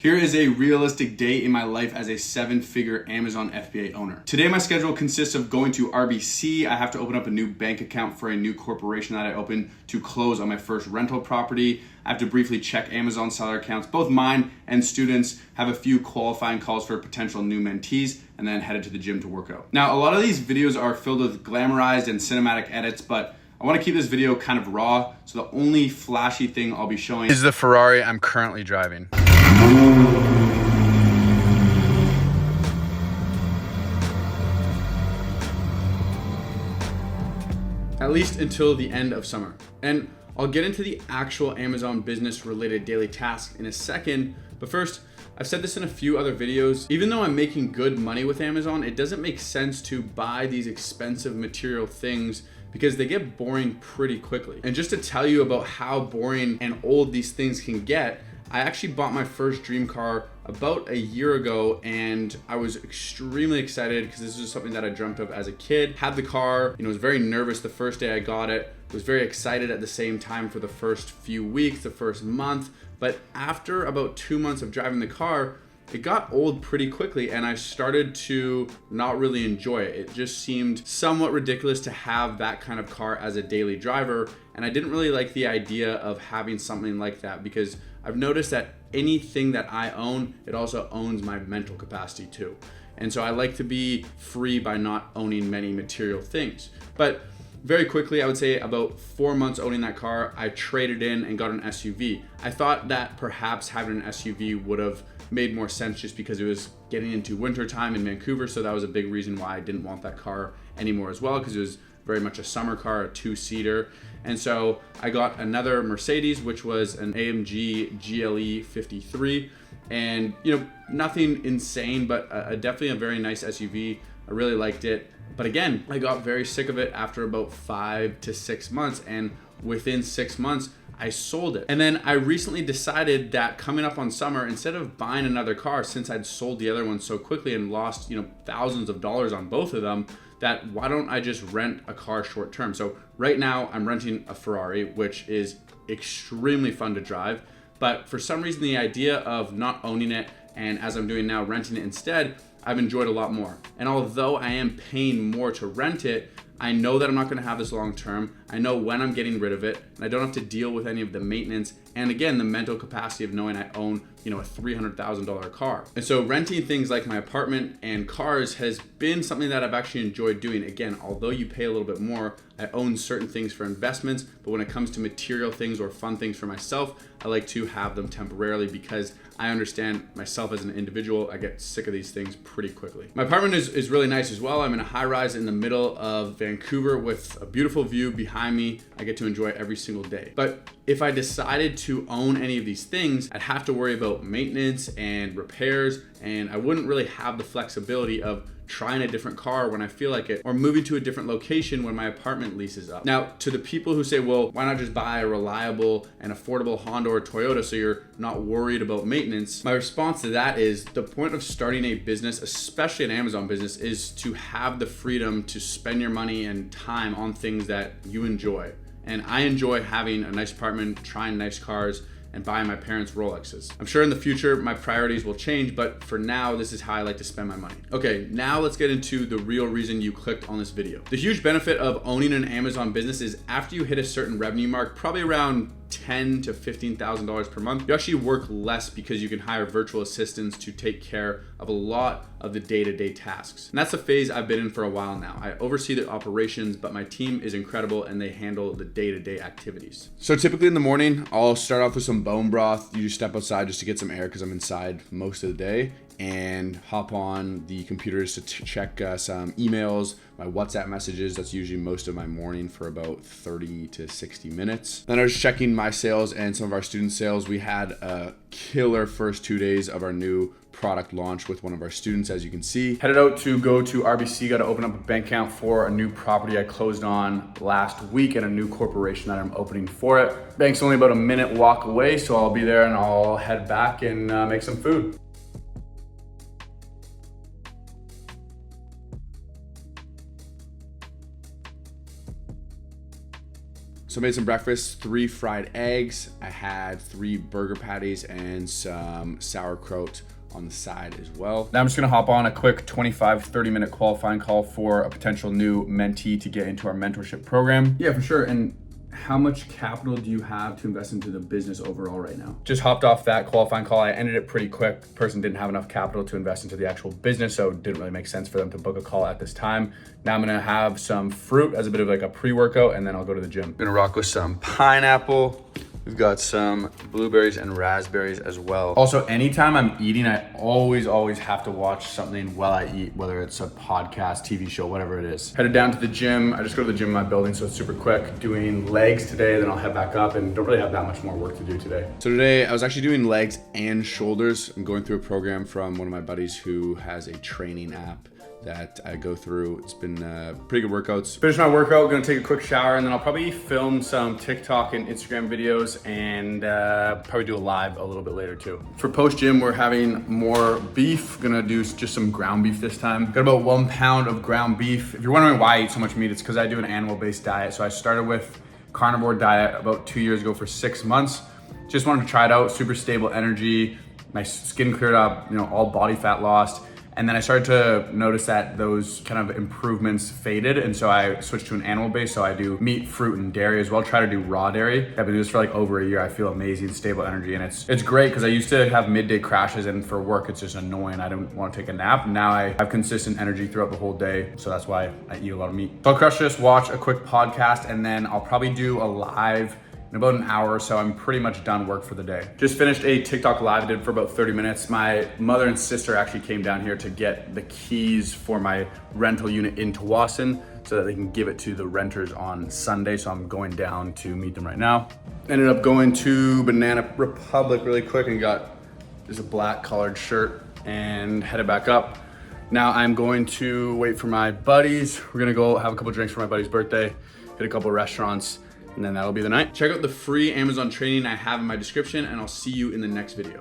Here is a realistic day in my life as a 7-figure Amazon FBA owner. Today my schedule consists of going to RBC. I have to open up a new bank account for a new corporation that I opened to close on my first rental property. I have to briefly check Amazon seller accounts, both mine and students, have a few qualifying calls for potential new mentees, and then headed to the gym to work out. Now, a lot of these videos are filled with glamorized and cinematic edits, but I want to keep this video kind of raw, so the only flashy thing I'll be showing is the Ferrari I'm currently driving. At least until the end of summer. And I'll get into the actual Amazon business related daily tasks in a second, but first, I've said this in a few other videos, even though I'm making good money with Amazon, it doesn't make sense to buy these expensive material things because they get boring pretty quickly. And just to tell you about how boring and old these things can get, I actually bought my first dream car about a year ago, and I was extremely excited because this is something that I dreamt of as a kid. Had the car, was very nervous the first day I got it, was very excited at the same time for the first few weeks, the first month, but after about 2 months of driving the car, it got old pretty quickly and I started to not really enjoy it. It just seemed somewhat ridiculous to have that kind of car as a daily driver, and I didn't really like the idea of having something like that because I've noticed that anything that I own, it also owns my mental capacity too. And so I like to be free by not owning many material things. But very quickly, I would say about 4 months owning that car, I traded in and got an SUV. I thought that perhaps having an SUV would have made more sense just because it was getting into winter time in Vancouver. So that was a big reason why I didn't want that car anymore as well, because it was very much a summer car, a 2-seater. And so I got another Mercedes, which was an AMG GLE 53. And nothing insane, but definitely a very nice SUV. I really liked it. But again, I got very sick of it after about 5 to 6 months. And within 6 months, I sold it. And then I recently decided that coming up on summer, instead of buying another car, since I'd sold the other one so quickly and lost, thousands of dollars on both of them, that why don't I just rent a car short term? So right now I'm renting a Ferrari, which is extremely fun to drive. But for some reason, the idea of not owning it and as I'm doing now, renting it instead, I've enjoyed a lot more. And although I am paying more to rent it, I know that I'm not gonna have this long term. I know when I'm getting rid of it, and I don't have to deal with any of the maintenance. And again, the mental capacity of knowing I own, a $300,000 car. And so renting things like my apartment and cars has been something that I've actually enjoyed doing. Again, although you pay a little bit more, I own certain things for investments, but when it comes to material things or fun things for myself, I like to have them temporarily because I understand myself as an individual, I get sick of these things pretty quickly. My apartment is really nice as well. I'm in a high rise in the middle of Vancouver with a beautiful view behind me. I get to enjoy it every single day. But if I decided to own any of these things, I'd have to worry about maintenance and repairs, and I wouldn't really have the flexibility of trying a different car when I feel like it, or moving to a different location when my apartment lease is up. Now, to the people who say, well, why not just buy a reliable and affordable Honda or Toyota so you're not worried about maintenance? My response to that is the point of starting a business, especially an Amazon business, is to have the freedom to spend your money and time on things that you enjoy. And I enjoy having a nice apartment, trying nice cars, and buying my parents' Rolexes. I'm sure in the future my priorities will change, but for now, this is how I like to spend my money. Okay, now let's get into the real reason you clicked on this video. The huge benefit of owning an Amazon business is after you hit a certain revenue mark, probably around $10,000 to $15,000 per month, you actually work less because you can hire virtual assistants to take care of a lot of the day-to-day tasks. And that's a phase I've been in for a while now. I oversee the operations, but my team is incredible and they handle the day-to-day activities. So typically in the morning, I'll start off with some bone broth. You just step outside just to get some air because I'm inside most of the day, and hop on the computers to check some emails, my WhatsApp messages. That's usually most of my morning for about 30 to 60 minutes. Then I was checking my sales and some of our student sales. We had a killer first 2 days of our new product launch with one of our students, as you can see. Headed out to go to RBC, got to open up a bank account for a new property I closed on last week and a new corporation that I'm opening for it. Bank's only about a minute walk away, so I'll be there and I'll head back and make some food. So I made some breakfast, 3 fried eggs. I had 3 burger patties and some sauerkraut on the side as well. Now I'm just gonna hop on a quick 25-30 minute qualifying call for a potential new mentee to get into our mentorship program. Yeah, for sure. And how much capital do you have to invest into the business overall right now? Just hopped off that qualifying call. I ended it pretty quick. The person didn't have enough capital to invest into the actual business, so it didn't really make sense for them to book a call at this time. Now I'm gonna have some fruit as a bit of like a pre-workout, and then I'll go to the gym. Gonna rock with some pineapple. We've got some blueberries and raspberries as well. Also, anytime I'm eating, I always have to watch something while I eat, whether it's a podcast, TV show, whatever it is. Headed down to the gym. I just go to the gym in my building, so it's super quick. Doing legs today, then I'll head back up and don't really have that much more work to do today. So today I was actually doing legs and shoulders. I'm going through a program from one of my buddies who has a training app that I go through. It's been pretty good workouts. Finish my workout, gonna take a quick shower, and then I'll probably film some TikTok and Instagram videos and probably do a live a little bit later too. For post-gym, we're having more beef. Gonna do just some ground beef this time. Got about 1 pound of ground beef. If you're wondering why I eat so much meat, it's because I do an animal-based diet. So I started with carnivore diet about 2 years ago for 6 months. Just wanted to try it out, super stable energy. My skin cleared up, all body fat lost. And then I started to notice that those kind of improvements faded. And so I switched to an animal base. So I do meat, fruit, and dairy as well. Try to do raw dairy. I've been doing this for like over a year. I feel amazing, stable energy. And it's great because I used to have midday crashes, and for work, it's just annoying. I don't want to take a nap. Now I have consistent energy throughout the whole day. So that's why I eat a lot of meat. So I'll crush this, watch a quick podcast, and then I'll probably do a live in about an hour or so. I'm pretty much done work for the day. Just finished a TikTok live I did for about 30 minutes. My mother and sister actually came down here to get the keys for my rental unit in Tawasin so that they can give it to the renters on Sunday. So I'm going down to meet them right now. Ended up going to Banana Republic really quick and got just a black collared shirt and headed back up. Now I'm going to wait for my buddies. We're gonna go have a couple drinks for my buddy's birthday, hit a couple restaurants, and then that'll be the night. Check out the free Amazon training I have in my description, and I'll see you in the next video.